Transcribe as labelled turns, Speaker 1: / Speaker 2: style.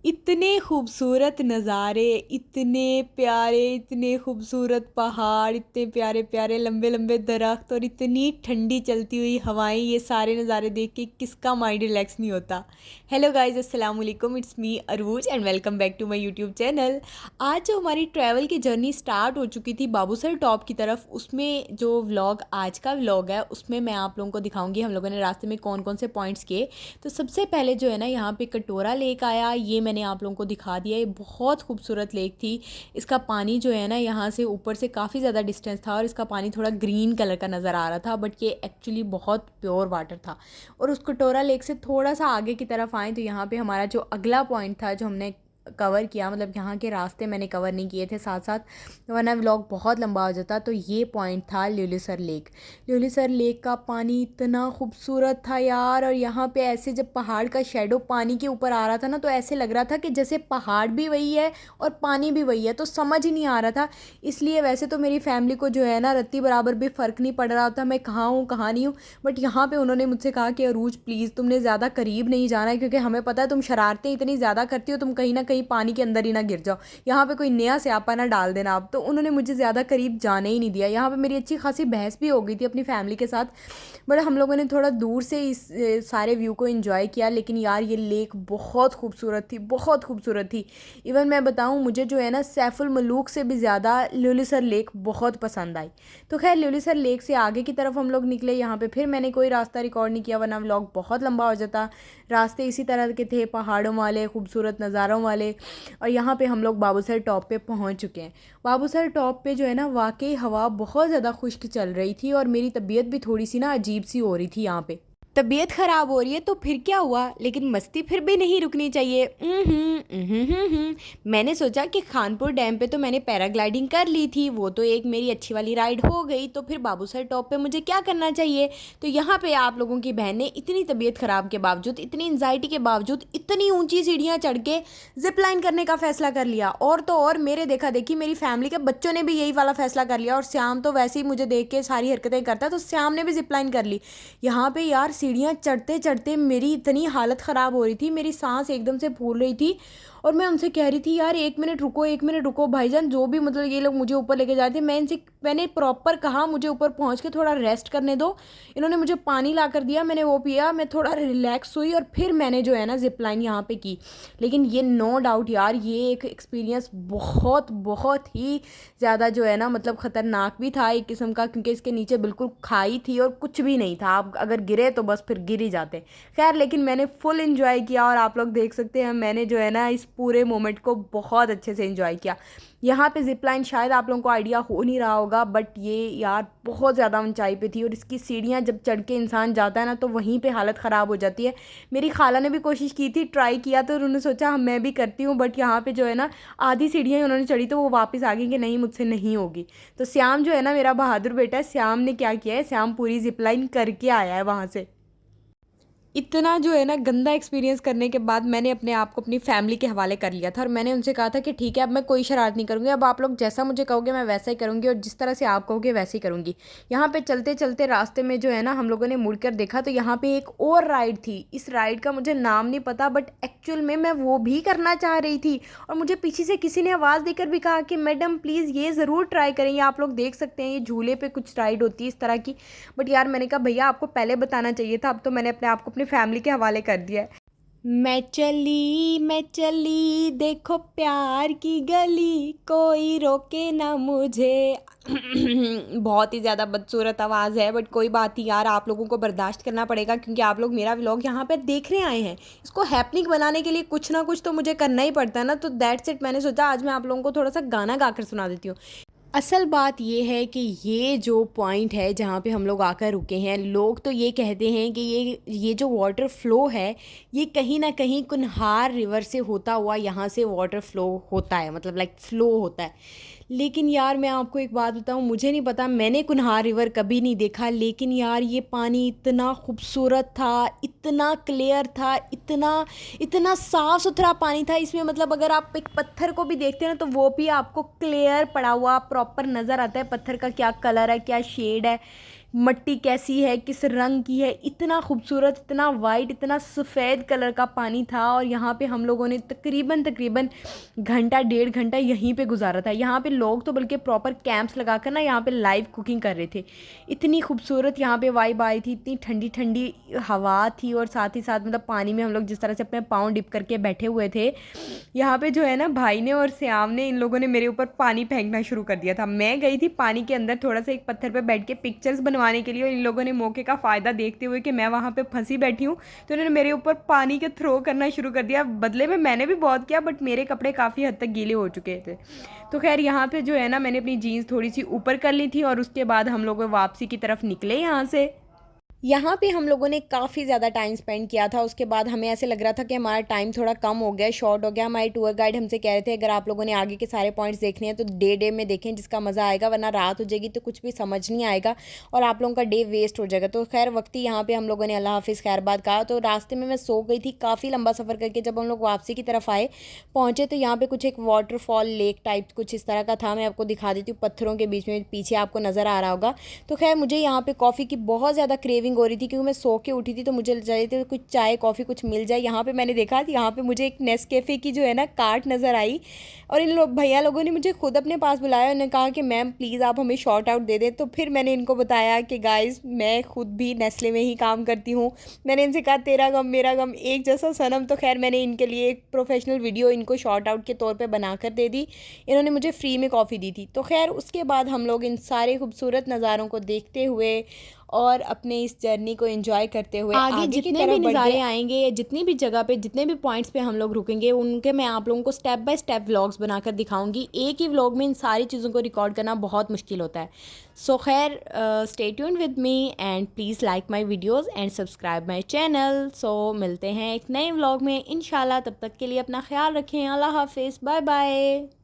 Speaker 1: इतने खूबसूरत नज़ारे, इतने प्यारे, इतने खूबसूरत पहाड़, इतने प्यारे प्यारे लंबे लंबे दरख्त और इतनी ठंडी चलती हुई हवाएं, ये सारे नज़ारे देख के किसका माइंड रिलैक्स नहीं होता। हेलो गाइस, अस्सलाम वालेकुम, it's me Arooj and welcome back to my YouTube channel. आज जो हमारी ट्रैवल की जर्नी स्टार्ट हो चुकी थी बाबूसर टॉप की तरफ, उसमें जो व्लॉग आज का व्लॉग है उसमें मैं आप लोगों को दिखाऊंगी हम लोगों ने रास्ते में कौन कौन से पॉइंट्स किए। तो सबसे पहले जो है ना, यहाँ पे कटोरा लेक आया, ये मैंने आप लोगों को दिखा दिया। ये बहुत खूबसूरत लेक थी। इसका पानी जो है ना, यहाँ से ऊपर से काफ़ी ज़्यादा डिस्टेंस था और इसका पानी थोड़ा ग्रीन कलर का नज़र आ रहा था, बट ये एक्चुअली बहुत प्योर वाटर था। और उस कटोरा लेक से थोड़ा सा आगे की तरफ आए तो यहाँ पे हमारा जो अगला पॉइंट था जो हमने कवर किया, मतलब यहाँ के रास्ते मैंने कवर नहीं किए थे साथ साथ, वरना व्लॉग बहुत लंबा हो जाता। तो ये पॉइंट था ल्यूलिसर लेक। ल्यूलिसर लेक का पानी इतना खूबसूरत था यार, और यहाँ पे ऐसे जब पहाड़ का शेडो पानी के ऊपर आ रहा था ना, तो ऐसे लग रहा था कि जैसे पहाड़ भी वही है और पानी भी वही है, तो समझ ही नहीं आ रहा था। इसलिए वैसे तो मेरी फैमिली को जो है ना रत्ती बराबर भी फ़र्क नहीं पड़ रहा था मैं कहाँ हूँ कहाँ नहीं हूँ, बट यहाँ पे उन्होंने मुझसे कहा कि अरूज प्लीज़ तुमने ज़्यादा करीब नहीं जाना है, क्योंकि हमें पता है तुम शरारतें इतनी ज़्यादा करती हो, तुम कहीं ना कहीं पानी के अंदर ही ना गिर जाओ, यहाँ पे कोई नया स्यापा ना डाल देना आप। तो उन्होंने मुझे ज़्यादा करीब जाने ही नहीं दिया। यहाँ पे मेरी अच्छी खासी बहस भी हो गई थी अपनी फैमिली के साथ, बट हम लोगों ने थोड़ा दूर से इस सारे व्यू को एंजॉय किया। लेकिन यार ये लेक बहुत खूबसूरत थी, बहुत खूबसूरत थी। इवन मैं बताऊँ, मुझे जो है ना सैफुल मलूक से भी ज़्यादा ल्यूलिसर लेक बहुत पसंद आई। तो खैर ल्यूलिसर लेक से आगे की तरफ हम लोग निकले। यहाँ पे फिर मैंने कोई रास्ता रिकॉर्ड नहीं किया, वरना व्लॉग बहुत लंबा हो जाता। रास्ते इसी तरह के थे, पहाड़ों वाले, खूबसूरत नज़ारों वाले। और यहाँ पे हम लोग बाबूसर टॉप पे पहुँच चुके हैं। बाबूसर टॉप पे जो है ना, वाकई हवा बहुत ज़्यादा खुश्क चल रही थी और मेरी तबीयत भी थोड़ी सी ना अजीब सी हो रही थी। यहाँ पे तबीयत ख़राब हो रही है तो फिर क्या हुआ, लेकिन मस्ती फिर भी नहीं रुकनी चाहिए। मैंने सोचा कि खानपुर डैम पे तो मैंने पैराग्लाइडिंग कर ली थी, वो तो एक मेरी अच्छी वाली राइड हो गई, तो फिर बाबूसर टॉप पे मुझे क्या करना चाहिए। तो यहाँ पे आप लोगों की बहन ने इतनी तबीयत ख़राब के बावजूद, इतनी एंजाइटी के बावजूद, इतनी ऊंची सीढ़ियाँ चढ़ के जिप लाइन करने का फ़ैसला कर लिया। और तो और मेरे देखा देखी मेरी फैमिली के बच्चों ने भी यही वाला फ़ैसला कर लिया, और श्याम तो वैसे ही मुझे देख के सारी हरकतें करता है, तो श्याम ने भी जिप लाइन कर ली। यहाँ पे यार सीढ़ियाँ चढ़ते चढ़ते मेरी इतनी हालत ख़राब हो रही थी, मेरी सांस एकदम से फूल रही थी। और मैं उनसे कह रही थी यार 1 मिनट रुको, 1 मिनट रुको भाईजान, जो भी मतलब ये लोग मुझे ऊपर लेके जा रहे थे, मैंने प्रॉपर कहा मुझे ऊपर पहुंच के थोड़ा रेस्ट करने दो। इन्होंने मुझे पानी ला कर दिया, मैंने वो पिया, मैं थोड़ा रिलैक्स हुई और फिर मैंने जो है ना जिप लाइन यहाँ पे की। लेकिन ये नो डाउट यार, ये एक एक्सपीरियंस बहुत बहुत ही ज़्यादा जो है ना, मतलब ख़तरनाक भी था एक किस्म का, क्योंकि इसके नीचे बिल्कुल खाई थी और कुछ भी नहीं था। आप अगर गिरे तो बस फिर गिर ही जाते। खैर लेकिन मैंने फुल इन्जॉय किया, और आप लोग देख सकते हैं मैंने जो है ना इस पूरे मोमेंट को बहुत अच्छे से इन्जॉय किया। यहाँ पे जिप लाइन शायद आप लोगों को आइडिया हो नहीं रहा होगा, बट ये यार बहुत ज़्यादा ऊंचाई पे थी, और इसकी सीढ़ियाँ जब चढ़ के इंसान जाता है ना, तो वहीं पे हालत ख़राब हो जाती है। मेरी खाला ने भी कोशिश की थी, ट्राई किया, तो उन्होंने सोचा हम मैं भी करती हूँ, बट यहाँ पे जो है ना आधी सीढ़ियाँ ही उन्होंने चढ़ी, तो वो वापस आ गई कि नहीं मुझसे नहीं होगी। तो श्याम जो है ना मेरा बहादुर बेटा है, श्याम ने क्या किया है, श्याम पूरी जिप लाइन करके आया है वहाँ से। इतना जो है ना गंदा एक्सपीरियंस करने के बाद मैंने अपने आप को अपनी फैमिली के हवाले कर लिया था, और मैंने उनसे कहा था कि ठीक है, अब मैं कोई शरारत नहीं करूँगी, अब आप लोग जैसा मुझे कहोगे मैं वैसा ही करूँगी, और जिस तरह से आप कहोगे वैसे ही करूँगी। यहाँ पे चलते चलते रास्ते में जो है ना हम लोगों ने मुड़कर देखा, तो यहाँ पे एक और राइड थी। इस राइड का मुझे नाम नहीं पता, बट एक्चुअल में मैं वो भी करना चाह रही थी, और मुझे पीछे से किसी ने आवाज़ देकर भी कहा कि मैडम प्लीज़ ये ज़रूर ट्राई करें, ये आप लोग देख सकते हैं, ये झूले पे कुछ राइड होती है इस तरह की। बट यार मैंने कहा भैया आपको पहले बताना चाहिए था, अब तो मैंने अपने आप को अपनी फैमिली के हवाले कर दिया है। मैं चली देखो प्यार की गली, कोई रोके ना मुझे। बहुत ही ज़्यादा बदसूरत आवाज़ है, बट कोई बात नहीं यार, आप लोगों को बर्दाश्त करना पड़ेगा, क्योंकि आप लोग मेरा व्लॉग यहाँ पे देखने आए हैं। इसको हैपनिंग बनाने के लिए कुछ ना कुछ तो मुझे करना ही पड़ता है ना, तो दैट्स इट। मैंने सोचा आज मैं आप लोगों को थोड़ा सा गाना गा कर सुना देती हूँ। असल बात ये है कि ये जो पॉइंट है जहाँ पे हम लोग आकर रुके हैं, लोग तो ये कहते हैं कि ये जो वाटर फ़्लो है, ये कहीं ना कहीं कुन्हार रिवर से होता हुआ यहाँ से वाटर फ़्लो होता है, मतलब लाइक फ़्लो होता है। लेकिन यार मैं आपको एक बात बताऊँ, मुझे नहीं पता, मैंने कुन्हार रिवर कभी नहीं देखा, लेकिन यार ये पानी इतना खूबसूरत था, इतना क्लियर था, इतना इतना साफ़ सुथरा पानी था इसमें। मतलब अगर आप एक पत्थर को भी देखते हैं ना, तो वो भी आपको क्लियर पड़ा हुआ प्रॉपर नज़र आता है, पत्थर का क्या कलर है, क्या शेड है। मट्टी कैसी है, किस रंग की है, इतना खूबसूरत, इतना वाइट, इतना सफ़ेद कलर का पानी था। और यहाँ पे हम लोगों ने तकरीबन घंटा 1.5 घंटा यहीं पे गुजारा था। यहाँ पे लोग तो बल्कि प्रॉपर कैंप्स लगा कर ना यहाँ पे लाइव कुकिंग कर रहे थे। इतनी खूबसूरत यहाँ पे वाइब आई थी, इतनी ठंडी ठंडी हवा थी, और साथ ही साथ मतलब पानी में हम लोग जिस तरह से अपने पाँव डिप करके बैठे हुए थे, यहाँ पे जो है ना भाई ने और श्याम ने, इन लोगों ने मेरे ऊपर पानी फेंकना शुरू कर दिया था। मैं गई थी पानी के अंदर थोड़ा सा एक पत्थर पे बैठ के पिक्चर्स बनवाने के लिए, और इन लोगों ने मौके का फ़ायदा देखते हुए कि मैं वहाँ पे फंसी बैठी हूँ, तो उन्होंने मेरे ऊपर पानी के थ्रो करना शुरू कर दिया। बदले में मैंने भी बहुत किया, बट मेरे कपड़े काफ़ी हद तक गीले हो चुके थे। तो खैर यहाँ पे जो है ना मैंने अपनी जीन्स थोड़ी सी ऊपर कर ली थी, और उसके बाद हम लोग वापसी की तरफ निकले यहाँ से। यहाँ पे हम लोगों ने काफ़ी ज़्यादा टाइम स्पेंड किया था। उसके बाद हमें ऐसे लग रहा था कि हमारा टाइम थोड़ा कम हो गया, शॉर्ट हो गया। हमारे टूर गाइड हमसे कह रहे थे अगर आप लोगों ने आगे के सारे पॉइंट्स देखने हैं तो डे में देखें, जिसका मज़ा आएगा, वरना रात हो जाएगी तो कुछ भी समझ नहीं आएगा और आप लोगों का डे वेस्ट हो जाएगा। तो खैर वक्त ही यहाँ पर हम लोगों ने अल्लाह हाफिज़ खैरबाद कहा। तो रास्ते में मैं सो गई थी काफ़ी लंबा सफ़र करके। जब हम लोग वापसी की तरफ आए पहुँचे तो यहाँ पर कुछ एक वाटरफॉल लेक टाइप कुछ इस तरह का था। मैं आपको दिखा देती हूँ, पत्थरों के बीच में पीछे आपको नज़र आ रहा होगा। तो खैर मुझे यहाँ पर कॉफ़ी की बहुत ज़्यादा क्रेविंग हो रही थी, क्योंकि मैं सो के उठी थी, तो मुझे चाहिए थी कुछ चाय कॉफ़ी कुछ मिल जाए। यहाँ पे मैंने देखा यहाँ पे मुझे एक नेस्कैफ़े की जो है ना कार्ट नज़र आई, और इन भैया लोगों ने मुझे खुद अपने पास बुलाया। उन्होंने कहा कि मैम प्लीज़ आप हमें शॉर्ट आउट दे दें। तो फिर मैंने इनको बताया कि गाइस मैं खुद भी नेस्ले में ही काम करती हूँ। मैंने इनसे कहा तेरा गम मेरा गम एक जैसा सनम। तो खैर मैंने इनके लिए एक प्रोफेशनल वीडियो इनको शॉर्ट आउट के तौर पर बना कर दे दी। इन्होंने मुझे फ्री में कॉफ़ी दी थी। तो खैर उसके बाद हम लोग इन सारे खूबसूरत नज़ारों को देखते हुए और अपने इस जर्नी को एंजॉय करते हुए आगे जितने भी नज़ारे आएंगे, या जितनी भी जगह पे जितने भी पॉइंट्स पे हम लोग रुकेंगे, उनके मैं आप लोगों को स्टेप बाय स्टेप व्लॉग्स बनाकर दिखाऊंगी। एक ही व्लॉग में इन सारी चीज़ों को रिकॉर्ड करना बहुत मुश्किल होता है। सो खैर stay tuned with me and please like my videos and subscribe my channel. So मिलते हैं एक नए व्लॉग में इंशाल्लाह। तब तक के लिए अपना ख्याल रखें। अल्लाह हाफिज़, बाय बाय।